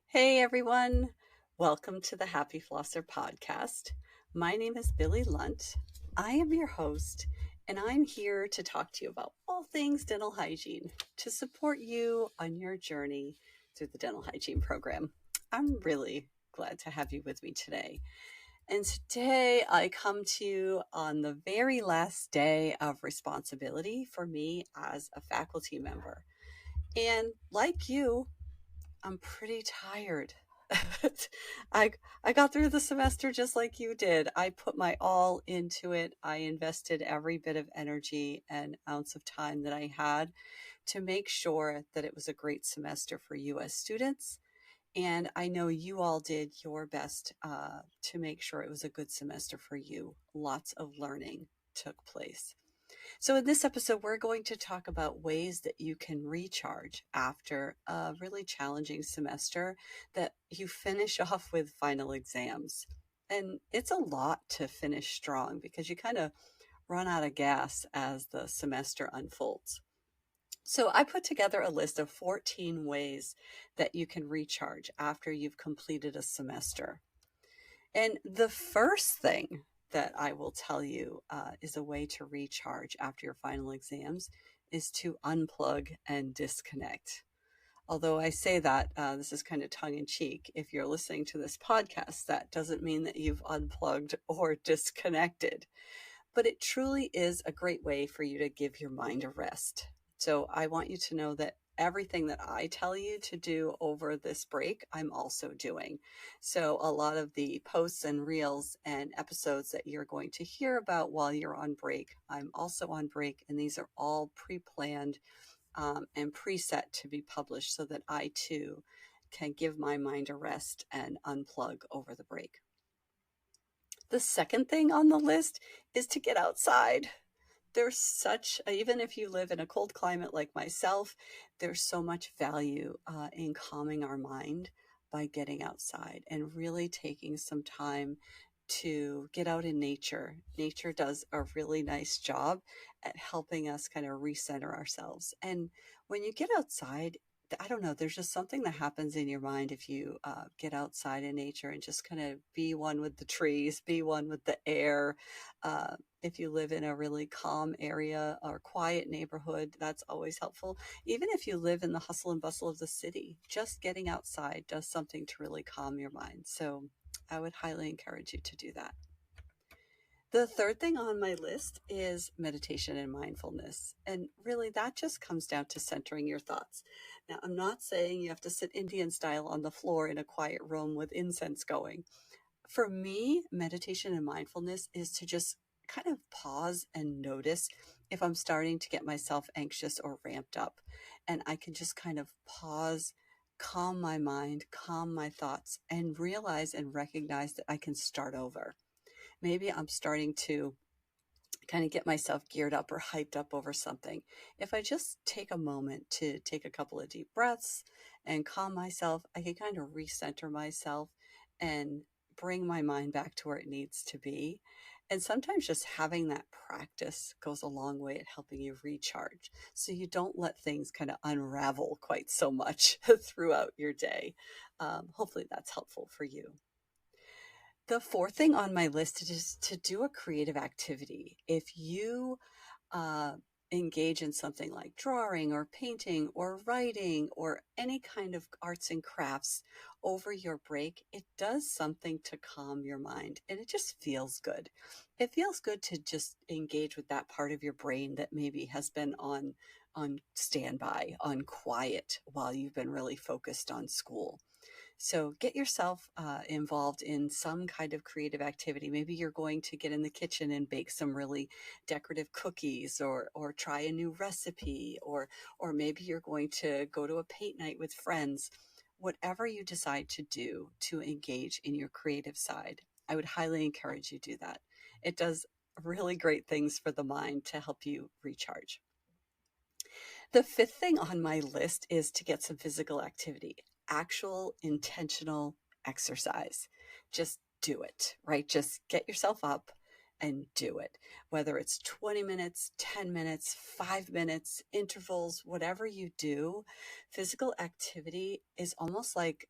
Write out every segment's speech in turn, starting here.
Hey everyone, welcome to the Happy Flosser podcast. My name is Billy Lunt. I am your host, and I'm here to talk to you about all things dental hygiene to support you on your journey through the dental hygiene program. I'm really glad to have you with me today. And today I come to you on the very last day of responsibility for me as a faculty member. And like you, I'm pretty tired. I I got through the semester just like you did. I put my all into it. I invested every bit of energy and ounce of time that I had to make sure that it was a great semester for you as students. And I know you all did your best to make sure it was a good semester for you. Lots of learning took place. So, in this episode, we're going to talk about ways that you can recharge after a really challenging semester that you finish off with final exams. And it's a lot to finish strong because you kind of run out of gas as the semester unfolds. So, I put together a list of 14 ways that you can recharge after you've completed a semester. And the first thing that I will tell you is a way to recharge after your final exams is to unplug and disconnect. Although I say that, this is kind of tongue in cheek. If you're listening to this podcast, that doesn't mean that you've unplugged or disconnected. But it truly is a great way for you to give your mind a rest. So I want you to know that everything that I tell you to do over this break, I'm also doing. So a lot of the posts and reels and episodes that you're going to hear about while you're on break, I'm also on break, and these are all pre-planned and preset to be published so that I too can give my mind a rest and unplug over the break. The second thing on the list is to get outside. There's such, even if you live in a cold climate like myself, there's so much value in calming our mind by getting outside and really taking some time to get out in nature. Nature does a really nice job at helping us kind of recenter ourselves. And when you get outside, I don't know, there's just something that happens in your mind if you get outside in nature and just kind of be one with the trees, be one with the air. If you live in a really calm area or quiet neighborhood, that's always helpful. Even if you live in the hustle and bustle of the city, just getting outside does something to really calm your mind. So I would highly encourage you to do that. The third thing on my list is meditation and mindfulness. And really, that just comes down to centering your thoughts. Now, I'm not saying you have to sit Indian style on the floor in a quiet room with incense going. For me, meditation and mindfulness is to just kind of pause and notice if I'm starting to get myself anxious or ramped up. And I can just kind of pause, calm my mind, calm my thoughts, and realize and recognize that I can start over. Maybe I'm starting to kind of get myself geared up or hyped up over something. If I just take a moment to take a couple of deep breaths and calm myself, I can kind of recenter myself and bring my mind back to where it needs to be. And sometimes just having that practice goes a long way at helping you recharge so you don't let things kind of unravel quite so much throughout your day. Hopefully, that's helpful for you. The fourth thing on my list is to do a creative activity. If you uh, engage in something like drawing or painting or writing or any kind of arts and crafts over your break, it does something to calm your mind and it just feels good. It feels good to just engage with that part of your brain that maybe has been on standby, on quiet while you've been really focused on school. So get yourself involved in some kind of creative activity. Maybe you're going to get in the kitchen and bake some really decorative cookies, or try a new recipe, or maybe you're going to go to a paint night with friends. Whatever you decide to do to engage in your creative side, I would highly encourage you to do that. It does really great things for the mind to help you recharge. The fifth thing on my list is to get some physical activity, actual intentional exercise. Just do it, right? Just get yourself up and do it. Whether it's 20 minutes, 10 minutes, 5 minutes, intervals, whatever you do, physical activity is almost like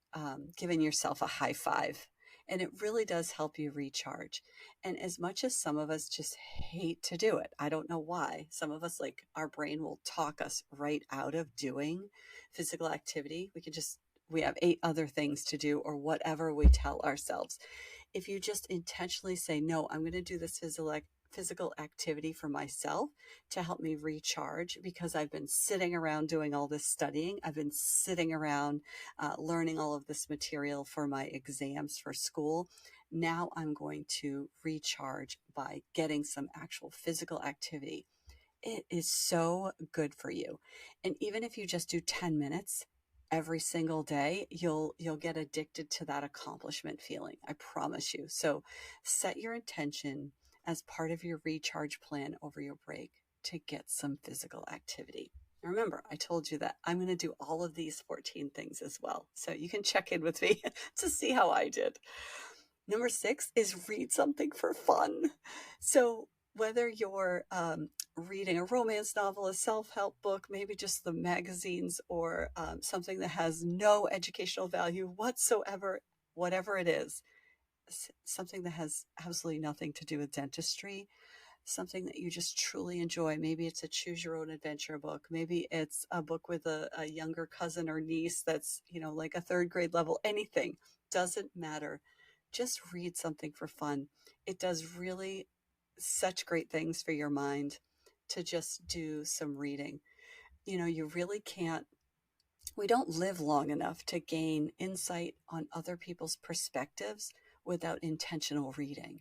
giving yourself a high five. And it really does help you recharge. And as much as some of us just hate to do it, I don't know why. Some of us, like, our brain will talk us right out of doing physical activity. We have eight other things to do, or whatever we tell ourselves. If you just intentionally say, no, I'm going to do this physical activity for myself to help me recharge, because I've been sitting around doing all this studying. I've been sitting around learning all of this material for my exams for school. Now I'm going to recharge by getting some actual physical activity. It is so good for you. And even if you just do 10 minutes every single day, you'll get addicted to that accomplishment feeling. I promise you. So set your intention as part of your recharge plan over your break to get some physical activity. Remember, I told you that I'm going to do all of these 14 things as well. So you can check in with me to see how I did. Number 6 is read something for fun. So whether you're reading a romance novel, a self-help book, maybe just the magazines, or something that has no educational value whatsoever, whatever it is, something that has absolutely nothing to do with dentistry, something that you just truly enjoy. Maybe it's a choose your own adventure book. Maybe it's a book with a younger cousin or niece that's, like a third grade level. Anything, doesn't matter. Just read something for fun. It does really such great things for your mind to just do some reading. You really can't, we don't live long enough to gain insight on other people's perspectives without intentional reading.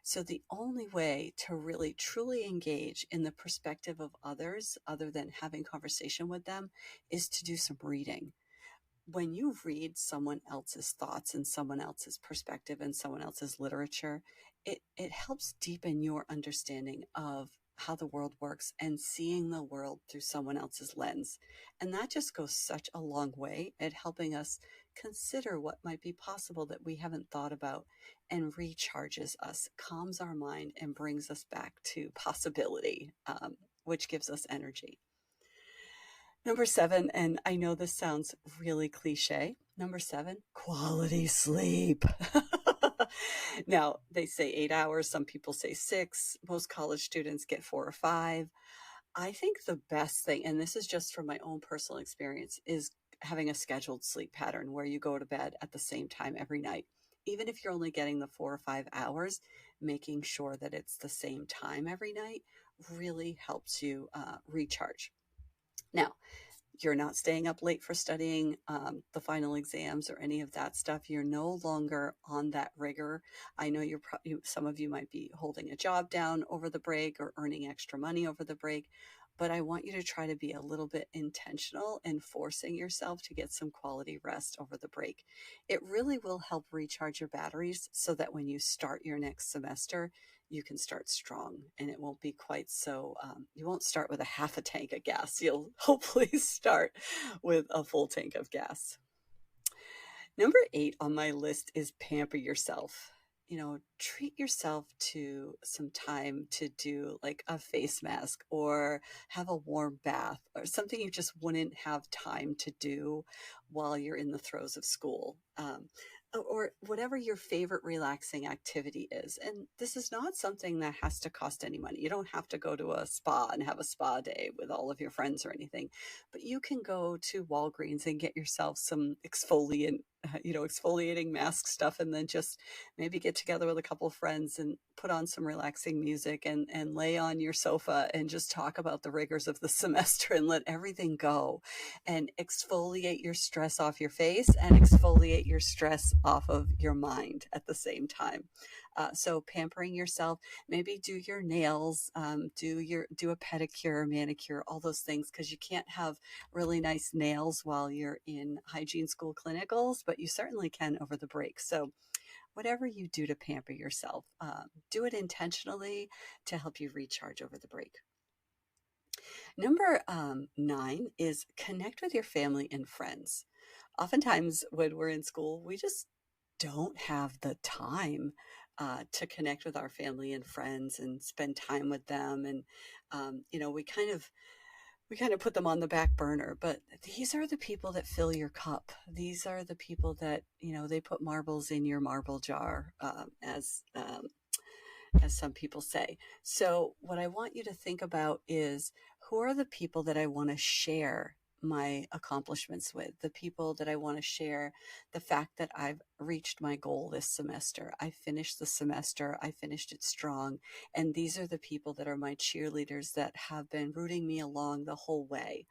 So the only way to really truly engage in the perspective of others, other than having conversation with them, is to do some reading. When you read someone else's thoughts and someone else's perspective and someone else's literature, it helps deepen your understanding of how the world works and seeing the world through someone else's lens. And that just goes such a long way at helping us consider what might be possible that we haven't thought about, and recharges us, calms our mind, and brings us back to possibility, which gives us energy. Number 7, and I know this sounds really cliche. Number 7, quality sleep. Now, they say 8 hours. Some people say 6. Most college students get 4 or 5. I think the best thing, and this is just from my own personal experience, is having a scheduled sleep pattern where you go to bed at the same time every night. Even if you're only getting the 4 or 5 hours, making sure that it's the same time every night really helps you recharge. Now, you're not staying up late for studying the final exams or any of that stuff. You're no longer on that rigor. I know some of you might be holding a job down over the break or earning extra money over the break, but I want you to try to be a little bit intentional in forcing yourself to get some quality rest over the break. It really will help recharge your batteries so that when you start your next semester, you can start strong, and it won't be quite so, you won't start with a half a tank of gas. You'll hopefully start with a full tank of gas. Number 8 on my list is pamper yourself. Treat yourself to some time to do like a face mask or have a warm bath or something you just wouldn't have time to do while you're in the throes of school. Or whatever your favorite relaxing activity is. And this is not something that has to cost any money. You don't have to go to a spa and have a spa day with all of your friends or anything, but you can go to Walgreens and get yourself some exfoliating mask stuff, and then just maybe get together with a couple of friends and put on some relaxing music and lay on your sofa and just talk about the rigors of the semester and let everything go and exfoliate your stress off your face and exfoliate your stress off of your mind at the same time. So pampering yourself, maybe do your nails, do a pedicure, manicure, all those things, because you can't have really nice nails while you're in hygiene school clinicals, but you certainly can over the break. So whatever you do to pamper yourself, do it intentionally to help you recharge over the break. Number 9 is connect with your family and friends. Oftentimes when we're in school, we just don't have the time to connect with our family and friends and spend time with them. And, we kind of put them on the back burner, but these are the people that fill your cup. These are the people that, they put marbles in your marble jar, as some people say. So, what I want you to think about is, who are the people that I want to share my accomplishments with, the people that I want to share the fact that I've reached my goal this semester. I finished the semester, I finished it strong. And these are the people that are my cheerleaders that have been rooting me along the whole way.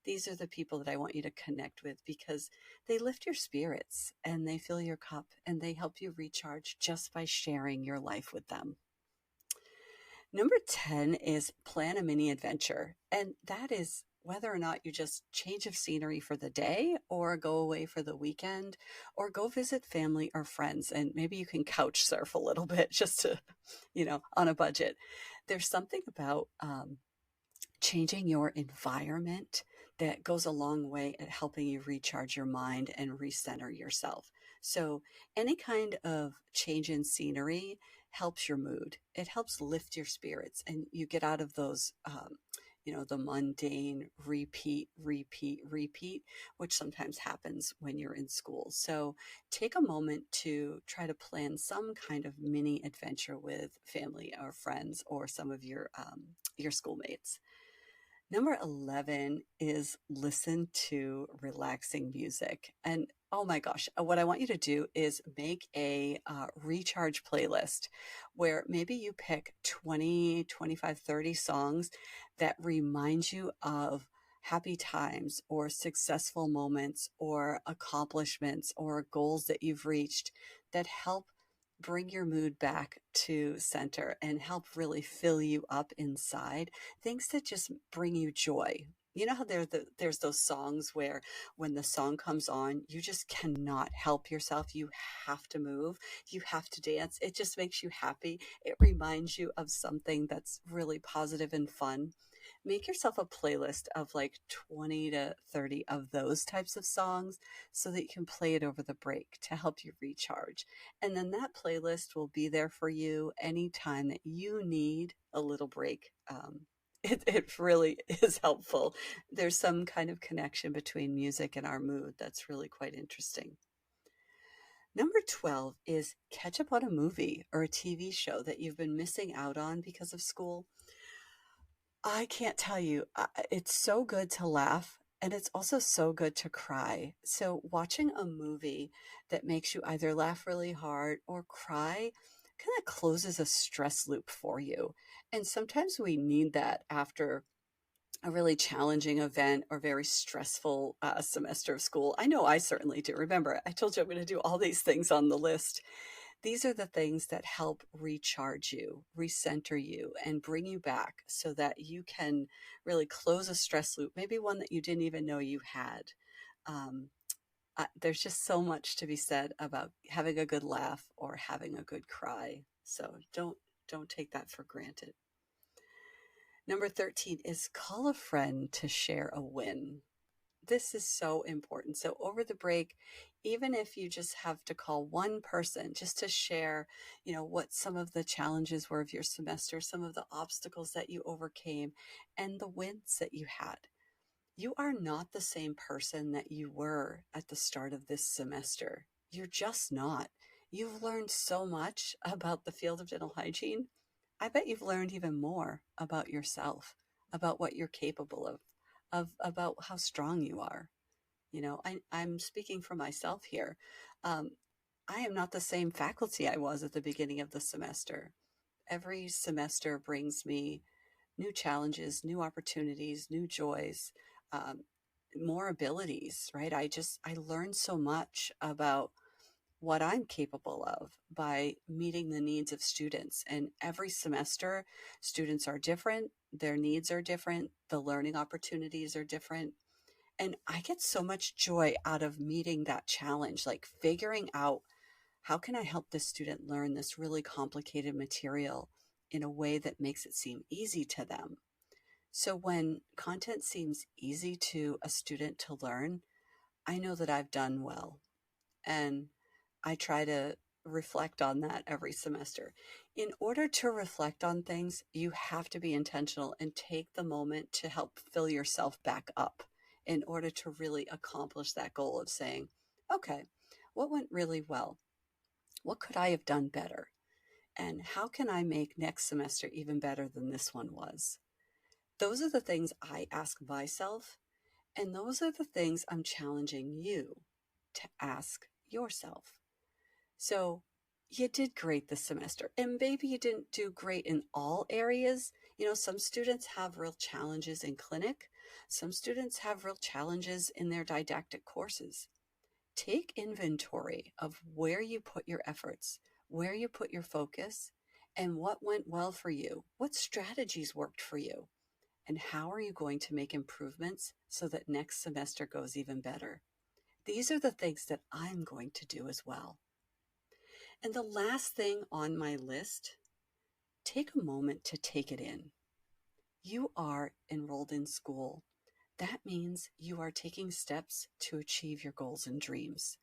These are the people that I want you to connect with because they lift your spirits and they fill your cup and they help you recharge just by sharing your life with them. Number 10 is plan a mini adventure. And that is whether or not you just change of scenery for the day or go away for the weekend or go visit family or friends. And maybe you can couch surf a little bit just to, on a budget. There's something about changing your environment that goes a long way at helping you recharge your mind and recenter yourself. So, any kind of change in scenery helps your mood. It helps lift your spirits, and you get out of those, the mundane repeat, repeat, repeat, which sometimes happens when you're in school. So, take a moment to try to plan some kind of mini adventure with family or friends or some of your schoolmates. Number 11 is listen to relaxing music. And oh my gosh, what I want you to do is make a recharge playlist where maybe you pick 20, 25, 30 songs that remind you of happy times or successful moments or accomplishments or goals that you've reached that help bring your mood back to center and help really fill you up inside. Things that just bring you joy. You know how there's those songs where when the song comes on, you just cannot help yourself. You have to move, you have to dance. It just makes you happy. It reminds you of something that's really positive and fun. Make yourself a playlist of like 20 to 30 of those types of songs so that you can play it over the break to help you recharge. And then that playlist will be there for you anytime that you need a little break. It really is helpful. There's some kind of connection between music and our mood that's really quite interesting. Number 12 is catch up on a movie or a TV show that you've been missing out on because of school. I can't tell you, it's so good to laugh and it's also so good to cry. So, watching a movie that makes you either laugh really hard or cry kind of closes a stress loop for you. And sometimes we need that after a really challenging event or very stressful semester of school. I know I certainly do. Remember, I told you I'm going to do all these things on the list. These are the things that help recharge you, recenter you, and bring you back so that you can really close a stress loop, maybe one that you didn't even know you had. Um, there's just so much to be said about having a good laugh or having a good cry. So don't take that for granted. Number 13 is call a friend to share a win. This is so important. So over the break, even if you just have to call one person just to share, what some of the challenges were of your semester, some of the obstacles that you overcame, and the wins that you had. You are not the same person that you were at the start of this semester. You're just not. You've learned so much about the field of dental hygiene. I bet you've learned even more about yourself, about what you're capable of about how strong you are. I'm speaking for myself here. Um, I am not the same faculty I was at the beginning of the semester. Every semester brings me new challenges, new opportunities, new joys, um, more abilities, right? I learned so much about what I'm capable of by meeting the needs of students. And every semester, students are different, their needs are different, the learning opportunities are different. And I get so much joy out of meeting that challenge, like figuring out how can I help this student learn this really complicated material in a way that makes it seem easy to them. So when content seems easy to a student to learn, I know that I've done well. And I try to reflect on that every semester. In order to reflect on things, you have to be intentional and take the moment to help fill yourself back up in order to really accomplish that goal of saying, okay, what went really well? What could I have done better? And how can I make next semester even better than this one was? Those are the things I ask myself, and those are the things I'm challenging you to ask yourself. So you did great this semester, and maybe you didn't do great in all areas. Some students have real challenges in clinic. Some students have real challenges in their didactic courses. Take inventory of where you put your efforts, where you put your focus, and what went well for you. What strategies worked for you? And how are you going to make improvements so that next semester goes even better? These are the things that I'm going to do as well. And the last thing on my list, take a moment to take it in. You are enrolled in school. That means you are taking steps to achieve your goals and dreams.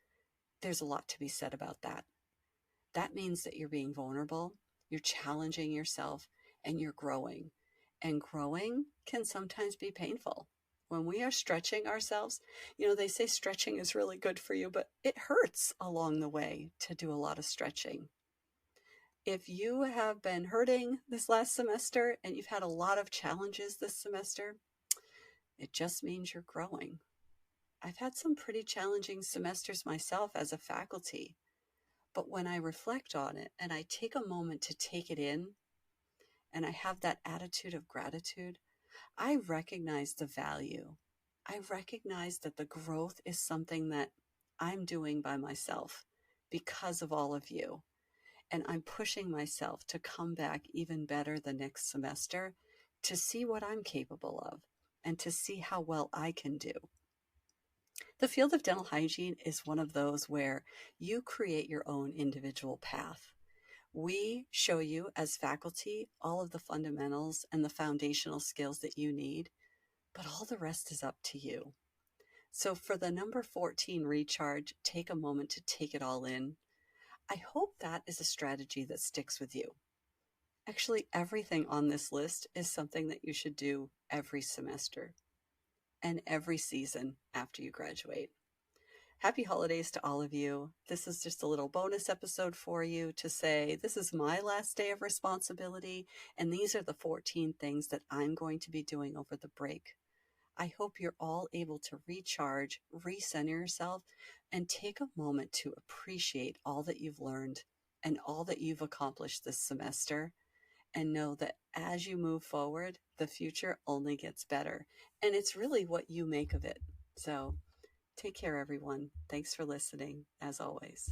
There's a lot to be said about that. That means that you're being vulnerable, you're challenging yourself, and you're growing. And growing can sometimes be painful. When we are stretching ourselves, they say stretching is really good for you, but it hurts along the way to do a lot of stretching. If you have been hurting this last semester and you've had a lot of challenges this semester, it just means you're growing. I've had some pretty challenging semesters myself as a faculty, but when I reflect on it and I take a moment to take it in and I have that attitude of gratitude, I recognize the value. I recognize that the growth is something that I'm doing by myself because of all of you. And I'm pushing myself to come back even better the next semester to see what I'm capable of and to see how well I can do. The field of dental hygiene is one of those where you create your own individual path. We show you as faculty all of the fundamentals and the foundational skills that you need, but all the rest is up to you. So for the number 14 recharge, take a moment to take it all in. I hope that is a strategy that sticks with you. Actually, everything on this list is something that you should do every semester and every season after you graduate. Happy holidays to all of you. This is just a little bonus episode for you to say this is my last day of responsibility, and these are the 14 things that I'm going to be doing over the break. I hope you're all able to recharge, recenter yourself, and take a moment to appreciate all that you've learned and all that you've accomplished this semester, and know that as you move forward, the future only gets better. And it's really what you make of it. So take care, everyone. Thanks for listening, as always.